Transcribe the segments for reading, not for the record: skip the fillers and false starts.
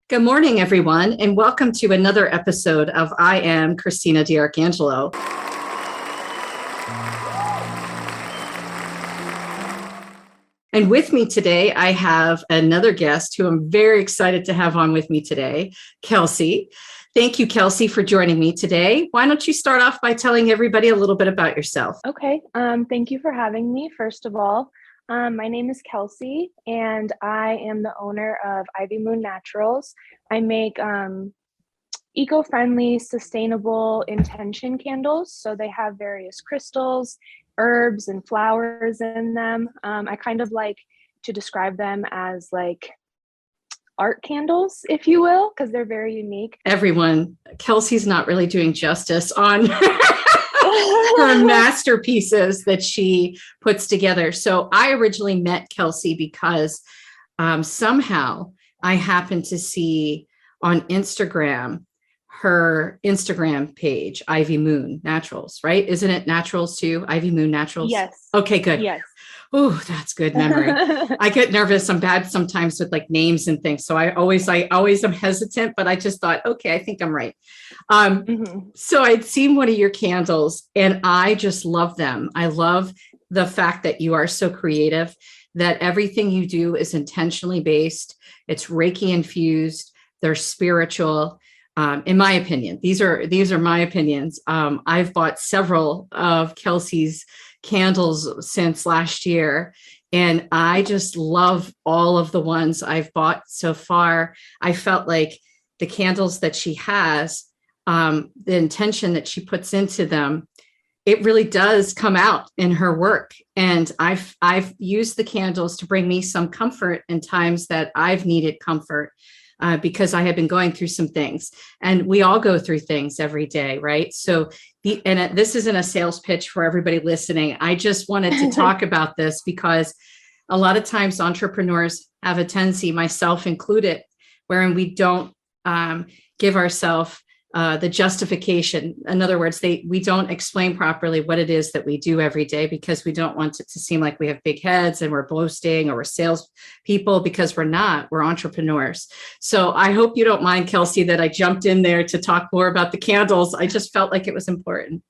Good morning, everyone, and welcome to another episode of I Am Christina DiArcangelo. And with me today, I have another guest who I'm very excited to have on with me today, Kelsey. Thank you, Kelsey, for joining me today. Why don't you start off by telling everybody a little bit about yourself? Okay, thank you for having me, first of all. My name is Kelsey, and I am the owner of Ivy Moon Naturals. I make eco-friendly, sustainable intention candles. So they have various crystals, herbs, and flowers in them. I kind of like to describe them as like art candles, if you will, because they're very unique. Everyone, Kelsey's not really doing justice on her masterpieces that she puts together. So I originally met Kelsey because somehow I happened to see on Instagram her Instagram page, Ivy Moon Naturals, right? Isn't it Naturals too? Ivy Moon Naturals? Yes. Okay, good. Yes. Oh, that's good memory. I get nervous. I'm bad sometimes with like names and things. So I always am hesitant, but I just thought, okay, I think I'm right. So I'd seen one of your candles and I just love them. I love the fact that you are so creative, that everything you do is intentionally based. It's Reiki infused. They're spiritual. In my opinion, these are my opinions. I've bought several of Kelsey's candles since last year, and I just love all of the ones I've bought so far. I felt like the candles that she has, the intention that she puts into them, it really does come out in her work. And I've used the candles to bring me some comfort in times that I've needed comfort. Because I have been going through some things, and we all go through things every day, right? So this isn't a sales pitch for everybody listening. I just wanted to talk about this because a lot of times entrepreneurs have a tendency, myself included, wherein we don't give ourselves the justification. In other words, we don't explain properly what it is that we do every day because we don't want it to seem like we have big heads and we're boasting or we're sales people, because we're not. We're entrepreneurs. So I hope you don't mind, Kelsey, that I jumped in there to talk more about the candles. I just felt like it was important.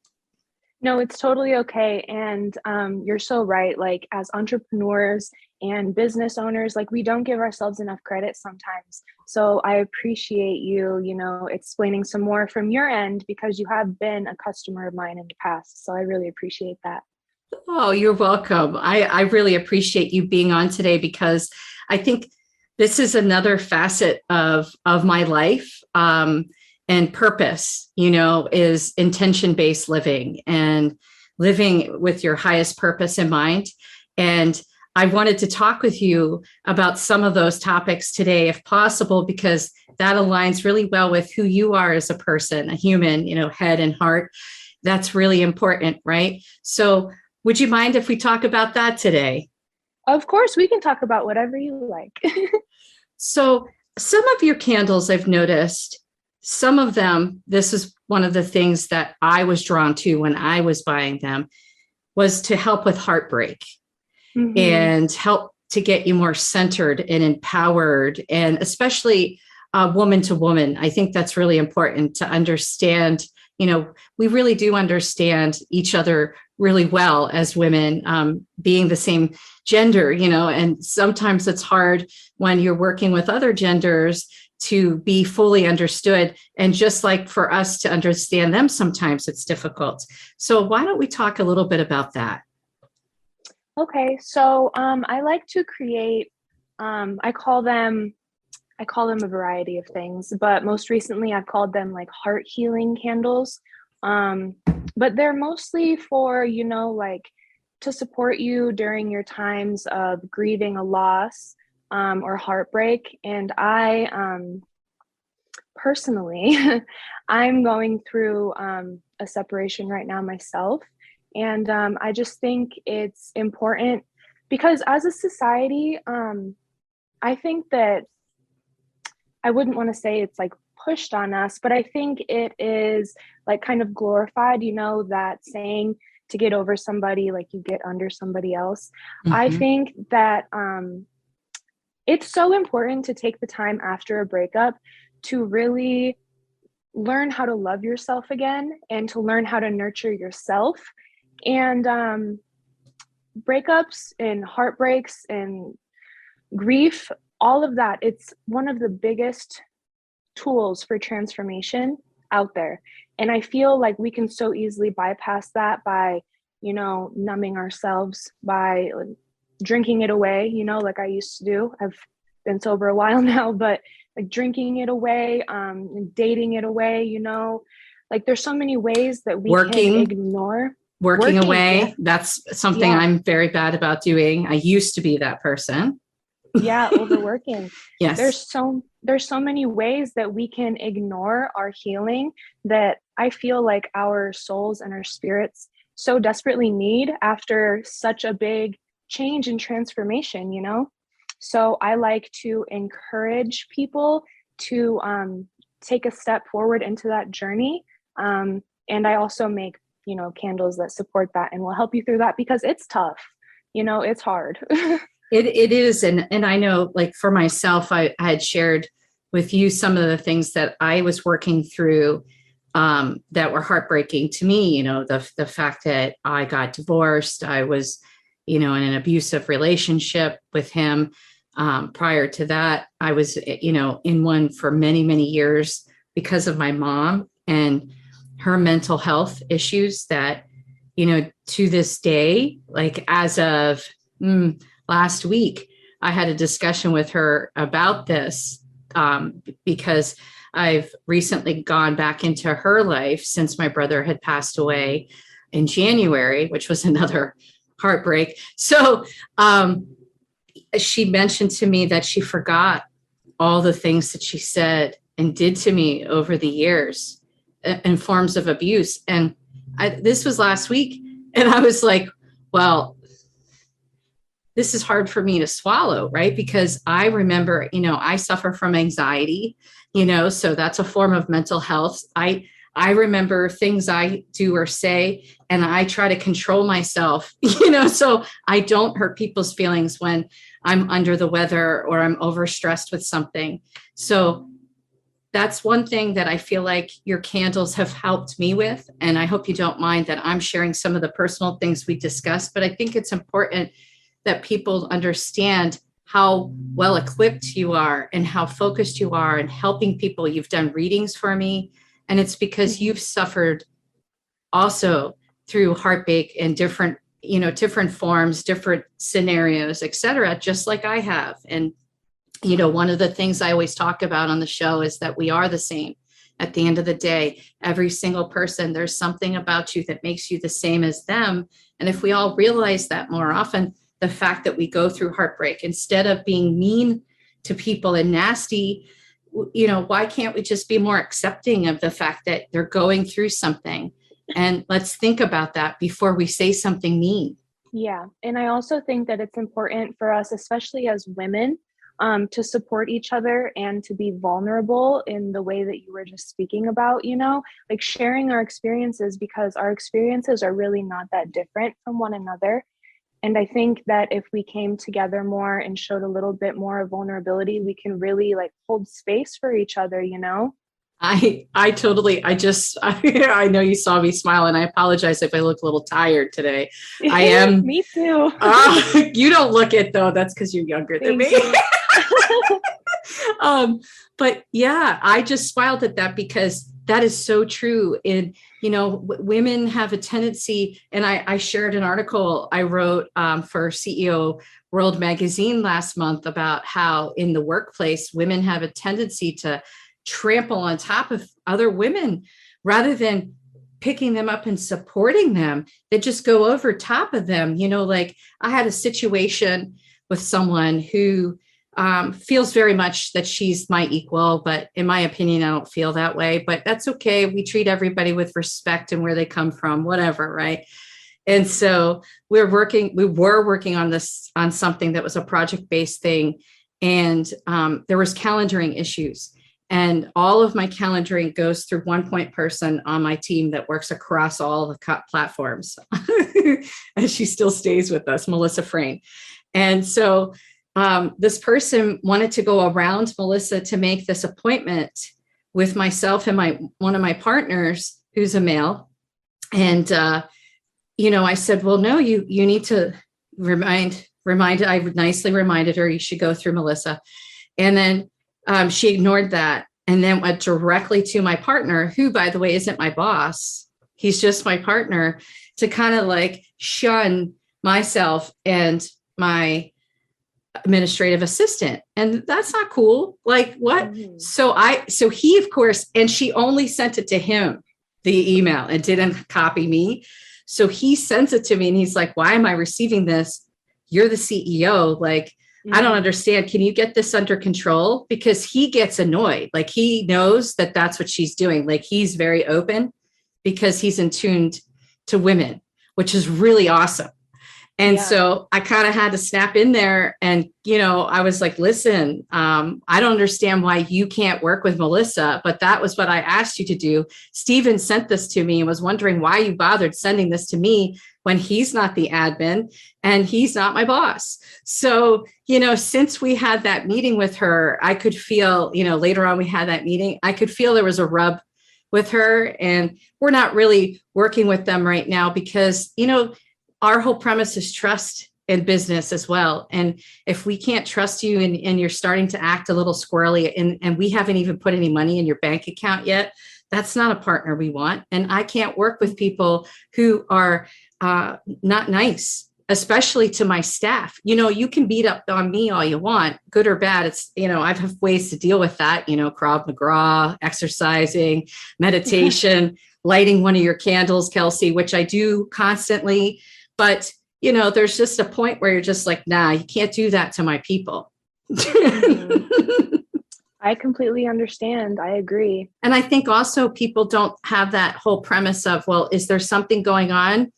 No, it's totally okay. And you're so right. Like, as entrepreneurs and business owners, like, we don't give ourselves enough credit sometimes. So I appreciate you, explaining some more from your end, because you have been a customer of mine in the past. So I really appreciate that. Oh, you're welcome. I really appreciate you being on today, because I think this is another facet of my life. And purpose, is intention-based living and living with your highest purpose in mind. And I wanted to talk with you about some of those topics today, if possible, because that aligns really well with who you are as a person, a human, head and heart. That's really important, right? So would you mind if we talk about that today? Of course, we can talk about whatever you like. So some of your candles, I've noticed, some of them, this is one of the things that I was drawn to when I was buying them, was to help with heartbreak and help to get you more centered and empowered, and especially woman to woman. I think that's really important to understand. We really do understand each other really well as women, being the same gender, and sometimes it's hard when you're working with other genders to be fully understood. And just like for us to understand them, sometimes it's difficult. So why don't we talk a little bit about that? Okay, so I like to create, I call them a variety of things, but most recently I've called them like heart healing candles. But they're mostly for, like, to support you during your times of grieving a loss or heartbreak. And I personally, I'm going through a separation right now myself. And I just think it's important because as a society, I think that I wouldn't want to say it's like pushed on us, but I think it is like kind of glorified, that saying to get over somebody, like you get under somebody else. I think that it's so important to take the time after a breakup to really learn how to love yourself again and to learn how to nurture yourself. And breakups and heartbreaks and grief, all of that, it's one of the biggest tools for transformation out there. And I feel like we can so easily bypass that by, numbing ourselves, by drinking it away, like I used to do. I've been sober a while now, but like drinking it away, dating it away, like there's so many ways that we can ignore. Working away. Yeah. That's something I'm very bad about doing. I used to be that person. Yeah, overworking. Yes. There's so many ways that we can ignore our healing that I feel like our souls and our spirits so desperately need after such a big change and transformation, So I like to encourage people to take a step forward into that journey. And I also make, candles that support that and will help you through that, because it's tough. It's hard. It is. And I know, like for myself, I had shared with you some of the things that I was working through that were heartbreaking to me. The fact that I got divorced, I was, in an abusive relationship with him. Prior to that, I was, in one for many, many years because of my mom and her mental health issues that, to this day, like as of last week, I had a discussion with her about this because I've recently gone back into her life since my brother had passed away in January, which was another heartbreak. So she mentioned to me that she forgot all the things that she said and did to me over the years in forms of abuse. And this was last week. And I was like, well, this is hard for me to swallow, right? Because I remember, I suffer from anxiety, so that's a form of mental health. I remember things I do or say, and I try to control myself, so I don't hurt people's feelings when I'm under the weather or I'm overstressed with something. So that's one thing that I feel like your candles have helped me with. And I hope you don't mind that I'm sharing some of the personal things we discussed, but I think it's important that people understand how well equipped you are and how focused you are in helping people. You've done readings for me, and it's because you've suffered also through heartbreak in different forms, different scenarios, et cetera, just like I have. And, one of the things I always talk about on the show is that we are the same. At the end of the day, every single person, there's something about you that makes you the same as them. And if we all realize that more often, the fact that we go through heartbreak, instead of being mean to people and nasty, why can't we just be more accepting of the fact that they're going through something? And let's think about that before we say something mean. Yeah. And I also think that it's important for us, especially as women, to support each other and to be vulnerable in the way that you were just speaking about, like sharing our experiences, because our experiences are really not that different from one another. And I think that if we came together more and showed a little bit more of vulnerability, we can really like hold space for each other, I know you saw me smile, and I apologize if I look a little tired today. I am. Me too. You don't look it though. That's because you're younger than me. But yeah, I just smiled at that because that is so true. And, women have a tendency, and I shared an article I wrote for CEO World Magazine last month about how in the workplace, women have a tendency to trample on top of other women rather than picking them up and supporting them. They just go over top of them. Like I had a situation with someone who feels very much that she's my equal, but in my opinion, I don't feel that way, but that's okay. We treat everybody with respect and where they come from, whatever. Right. And so we were working on something that was a project-based thing. And there was calendaring issues. And all of my calendaring goes through one point person on my team that works across all the platforms. And she still stays with us, Melissa Frayne. And so this person wanted to go around Melissa to make this appointment with myself and one of my partners, who's a male. And, I said, well, no, you need to remind, I nicely reminded her, you should go through Melissa. And then she ignored that and then went directly to my partner, who, by the way, isn't my boss. He's just my partner, to kind of like shun myself and my administrative assistant. And that's not cool. Like, what? Mm-hmm. So he, of course, and she only sent it to him, the email, and didn't copy me. So he sends it to me and he's like, why am I receiving this? You're the CEO. Like, I don't understand. Can you get this under control? Because he gets annoyed. Like, he knows that that's what she's doing. Like, he's very open because he's in tuned to women, which is really awesome. And so I kind of had to snap in there and, I was like, listen, I don't understand why you can't work with Melissa, but that was what I asked you to do. Steven sent this to me and was wondering why you bothered sending this to me when he's not the admin and he's not my boss. So, since we had that meeting with her, I could feel, later on we had that meeting, I could feel there was a rub with her, and we're not really working with them right now because, our whole premise is trust in business as well. And if we can't trust you and you're starting to act a little squirrely and we haven't even put any money in your bank account yet, that's not a partner we want. And I can't work with people who are not nice, especially to my staff. You can beat up on me all you want, good or bad. It's, I have ways to deal with that, Krav Maga, exercising, meditation, lighting one of your candles, Kelsey, which I do constantly. But, there's just a point where you're just like, nah, you can't do that to my people. I completely understand. I agree. And I think also people don't have that whole premise of, well, is there something going on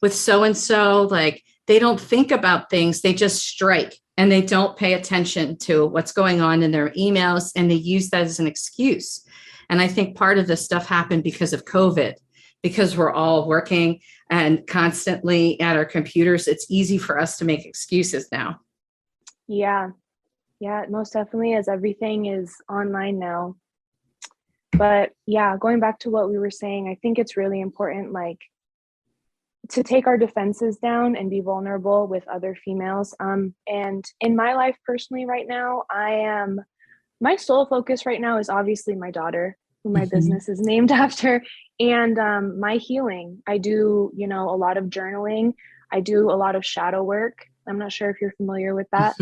with so-and-so? Like, they don't think about things. They just strike and they don't pay attention to what's going on in their emails. And they use that as an excuse. And I think part of this stuff happened because of COVID, because we're all working and constantly at our computers. It's easy for us to make excuses now. Yeah, it most definitely is. Everything is online now. But yeah, going back to what we were saying, I think it's really important, like, to take our defenses down and be vulnerable with other females. And in my life personally right now, my sole focus right now is obviously my daughter, who my business is named after, and my healing. I do, a lot of journaling. I do a lot of shadow work. I'm not sure if you're familiar with that.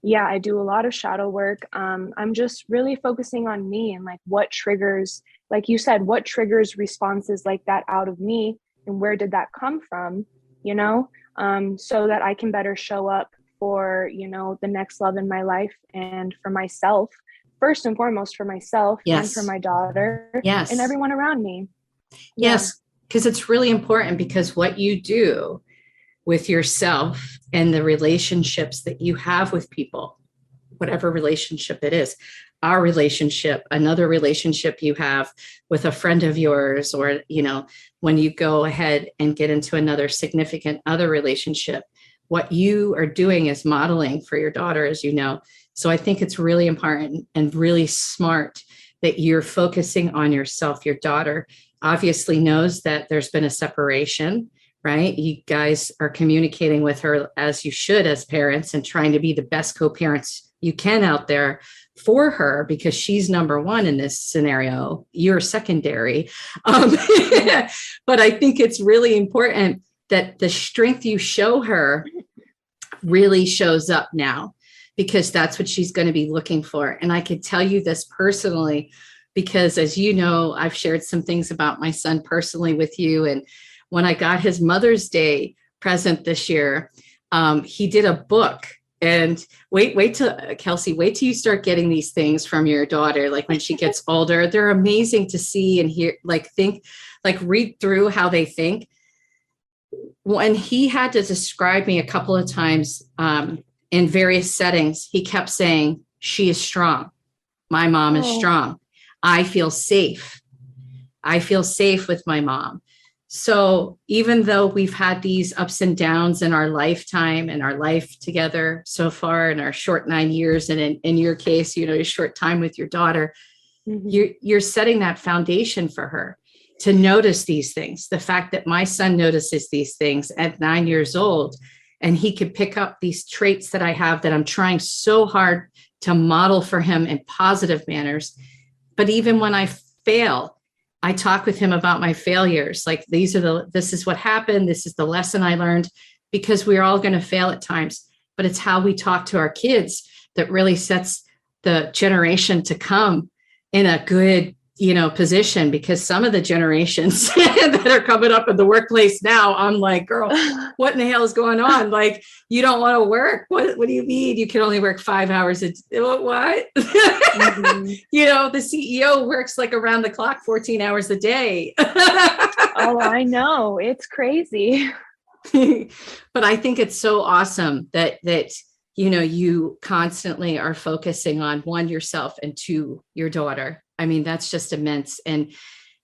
Yeah, I do a lot of shadow work. I'm just really focusing on me and like what triggers, like you said, what triggers responses like that out of me, and where did that come from, so that I can better show up for, the next love in my life and for myself. First and foremost, for myself and for my daughter and everyone around me. Yes, because it's really important, because what you do with yourself and the relationships that you have with people, whatever relationship it is, our relationship, another relationship you have with a friend of yours, or, when you go ahead and get into another significant other relationship, what you are doing is modeling for your daughter, as you know. So I think it's really important and really smart that you're focusing on yourself. Your daughter obviously knows that there's been a separation, right? You guys are communicating with her as you should as parents and trying to be the best co-parents you can out there for her, because she's number one in this scenario. You're secondary. But I think it's really important that the strength you show her really shows up now, because that's what she's going to be looking for. And I could tell you this personally, because as you know, I've shared some things about my son personally with you. And when I got his Mother's Day present this year, he did a book. And wait till Kelsey, wait till you start getting these things from your daughter. Like when she gets older, they're amazing to see and hear, read through how they think. When he had to describe me a couple of times in various settings, he kept saying, she is strong. My mom is strong. I feel safe. I feel safe with my mom. So even though we've had these ups and downs in our lifetime and our life together so far in our short 9 years, and in your case, a short time with your daughter, you're setting that foundation for her to notice these things. The fact that my son notices these things at 9 years old, and he could pick up these traits that I have that I'm trying so hard to model for him in positive manners. But even when I fail, I talk with him about my failures. Like, this is what happened. This is the lesson I learned, because we're all going to fail at times, but it's how we talk to our kids that really sets the generation to come in a good, position. Because some of the generations that are coming up in the workplace now, I'm like, girl, what in the hell is going on? Like, you don't want to work. What do you mean? You can only work 5 hours a day? What? The CEO works like around the clock, 14 hours a day. Oh, I know. It's crazy. But I think it's so awesome that you constantly are focusing on, one, yourself, and two, your daughter. I mean, that's just immense. And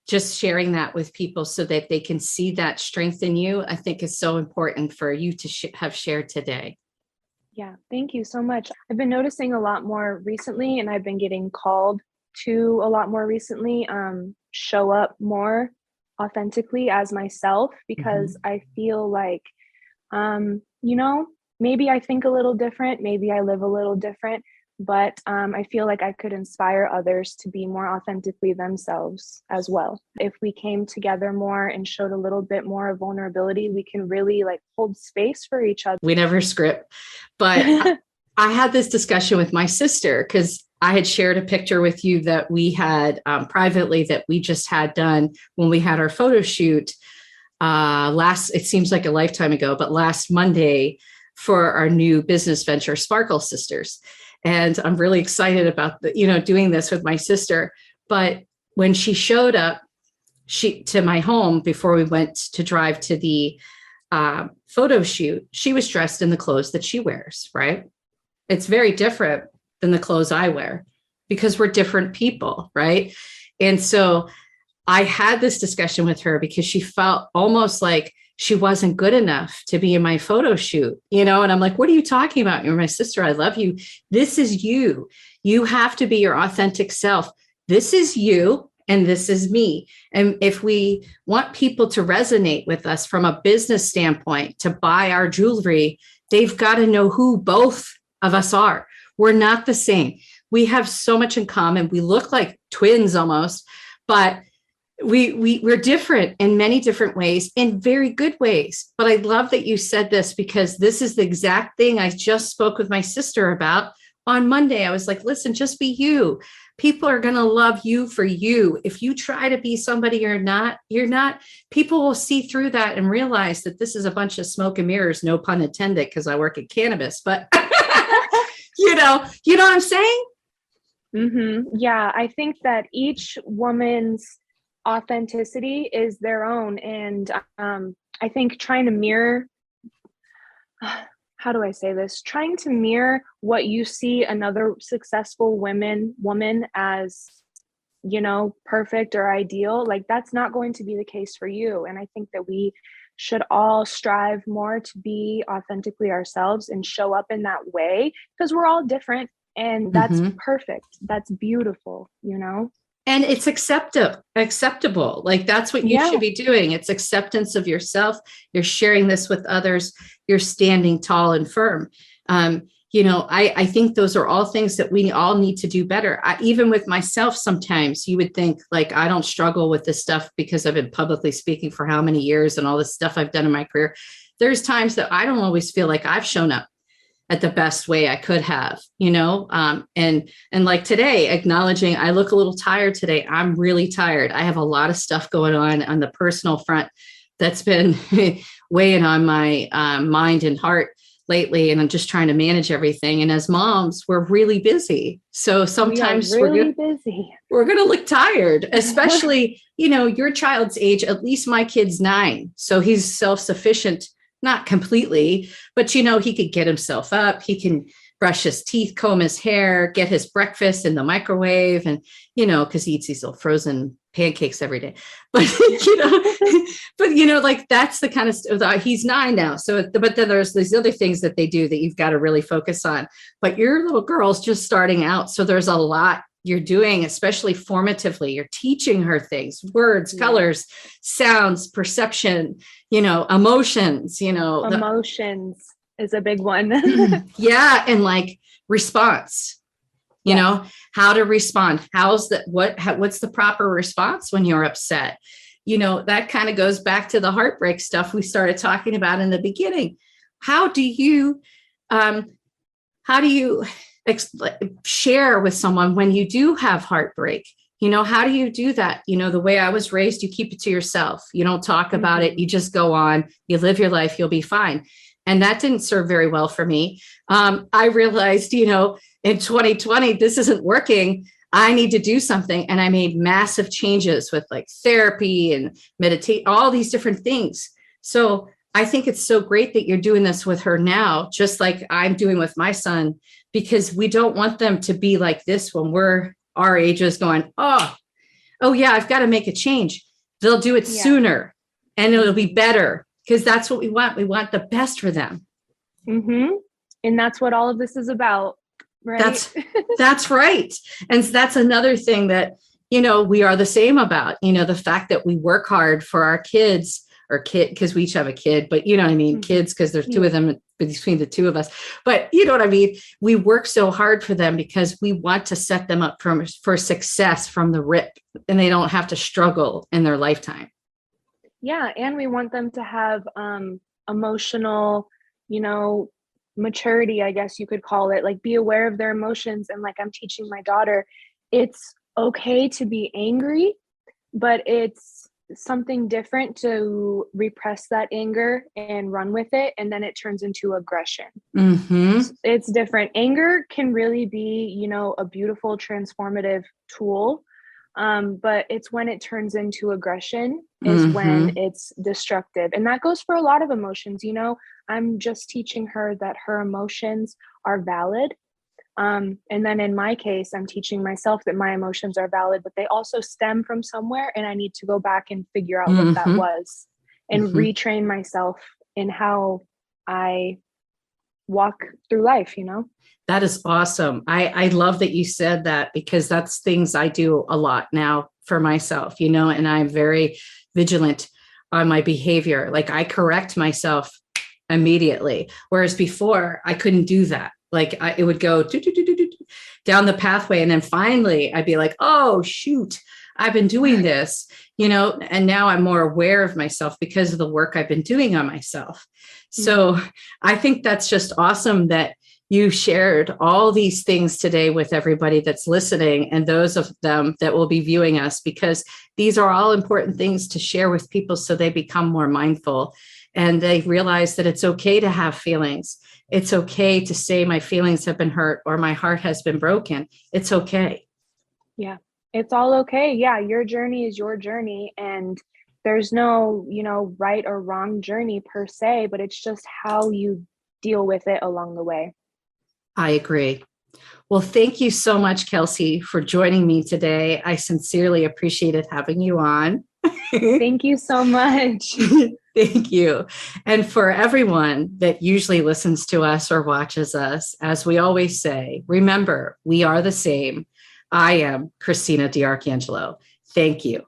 just sharing that with people so that they can see that strength in you, I think is so important for you to have shared today. Yeah, thank you so much. I've been noticing a lot more recently, and I've been getting called to a lot more recently, show up more authentically as myself, because I feel like, maybe I think a little different, maybe I live a little different, but I feel like I could inspire others to be more authentically themselves as well. If we came together more and showed a little bit more of vulnerability, we can really hold space for each other. We never script, but I had this discussion with my sister, because I had shared a picture with you that we had privately that we just had done when we had our photo shoot it seems like a lifetime ago, but last Monday, for our new business venture, Sparkle Sisters. And I'm really excited about doing this with my sister. But when she showed up to my home before we went to drive to the photo shoot, she was dressed in the clothes that she wears, right? It's very different than the clothes I wear, because we're different people, right? And so I had this discussion with her, because she felt almost like she wasn't good enough to be in my photo shoot, and I'm like, what are you talking about? You're my sister. I love you. This is you. You have to be your authentic self. This is you, and this is me. And if we want people to resonate with us from a business standpoint, to buy our jewelry, they've got to know who both of us are. We're not the same. We have so much in common. We look like twins almost, but we're different in many different ways, in very good ways. But I love that you said this, because this is the exact thing I just spoke with my sister about on Monday. I was like, listen, just be you. People are going to love you for you. If you try to be somebody you're not, people will see through that and realize that this is a bunch of smoke and mirrors, no pun intended, because I work in cannabis, but you know what I'm saying? Yeah, I think that each woman's authenticity is their own. And I think trying to mirror, how do I say this? Trying to mirror what you see another successful woman as, perfect or ideal, that's not going to be the case for you. And I think that we should all strive more to be authentically ourselves and show up in that way, because we're all different, and that's perfect. That's beautiful, And it's acceptable. That's what you should be doing. It's acceptance of yourself. You're sharing this with others. You're standing tall and firm. I think those are all things that we all need to do better. Even with myself, sometimes you would think I don't struggle with this stuff because I've been publicly speaking for how many years and all this stuff I've done in my career. There's times that I don't always feel like I've shown up at the best way I could have, and like today, acknowledging I look a little tired today. I'm really tired. I have a lot of stuff going on the personal front that's been weighing on my mind and heart lately. And I'm just trying to manage everything. And as moms, we're really busy. So sometimes we're going to look tired, especially, your child's age. At least my kid's 9. So he's self-sufficient, not completely, but, he could get himself up. He can brush his teeth, comb his hair, get his breakfast in the microwave. And, because he eats these little frozen pancakes every day. But, like that's the kind of stuff. He's 9 now. So, but then there's these other things that they do that you've got to really focus on. But your little girl's just starting out. So there's a lot you're doing, especially formatively. You're teaching her things, words, colors, sounds, perception, emotions, Emotions is a big one. Yeah. And like response, how to respond. What's the proper response when you're upset? That kind of goes back to the heartbreak stuff we started talking about in the beginning. How do you share with someone when you do have heartbreak? How do you do that? The way I was raised, you keep it to yourself. You don't talk about it. You just go on, you live your life, you'll be fine. And that didn't serve very well for me. I realized, in 2020, this isn't working. I need to do something. And I made massive changes with like therapy and meditate, all these different things. So I think it's so great that you're doing this with her now, just like I'm doing with my son, because we don't want them to be like this when we're our ages going, oh yeah, I've got to make a change. They'll do it sooner and it'll be better, because that's what we want. We want the best for them. Mm-hmm. And that's what all of this is about, right? That's right. And that's another thing that, we are the same about, the fact that we work hard for our kids, because we each have a kid, but kids, because there's 2 of them between the 2 of us. But you know what I mean? We work so hard for them because we want to set them up for success from the rip, and they don't have to struggle in their lifetime. Yeah. And we want them to have emotional, maturity, I guess you could call it, like be aware of their emotions. And like I'm teaching my daughter, it's okay to be angry, but it's something different to repress that anger and run with it, and then it turns into aggression. It's different. Anger can really be a beautiful transformative tool, but it's when it turns into aggression is when it's destructive. And that goes for a lot of emotions. I'm just teaching her that her emotions are valid. And then in my case, I'm teaching myself that my emotions are valid, but they also stem from somewhere, and I need to go back and figure out what that was and retrain myself in how I walk through life, That is awesome. I love that you said that, because that's things I do a lot now for myself, and I'm very vigilant on my behavior. Like I correct myself immediately, whereas before I couldn't do that. Like it would go down the pathway. And then finally I'd be like, oh, shoot, I've been doing this, and now I'm more aware of myself because of the work I've been doing on myself. So I think that's just awesome that you shared all these things today with everybody that's listening, and those of them that will be viewing us, because these are all important things to share with people so they become more mindful and they realize that it's okay to have feelings. It's okay to say my feelings have been hurt or my heart has been broken. It's okay. Yeah, it's all okay. Yeah, your journey is your journey, and there's no, right or wrong journey per se, but it's just how you deal with it along the way. I agree. Well, thank you so much, Kelsey, for joining me today. I sincerely appreciated having you on. Thank you so much. Thank you. And for everyone that usually listens to us or watches us, as we always say, remember, we are the same. I am Christina DiArcangelo. Thank you.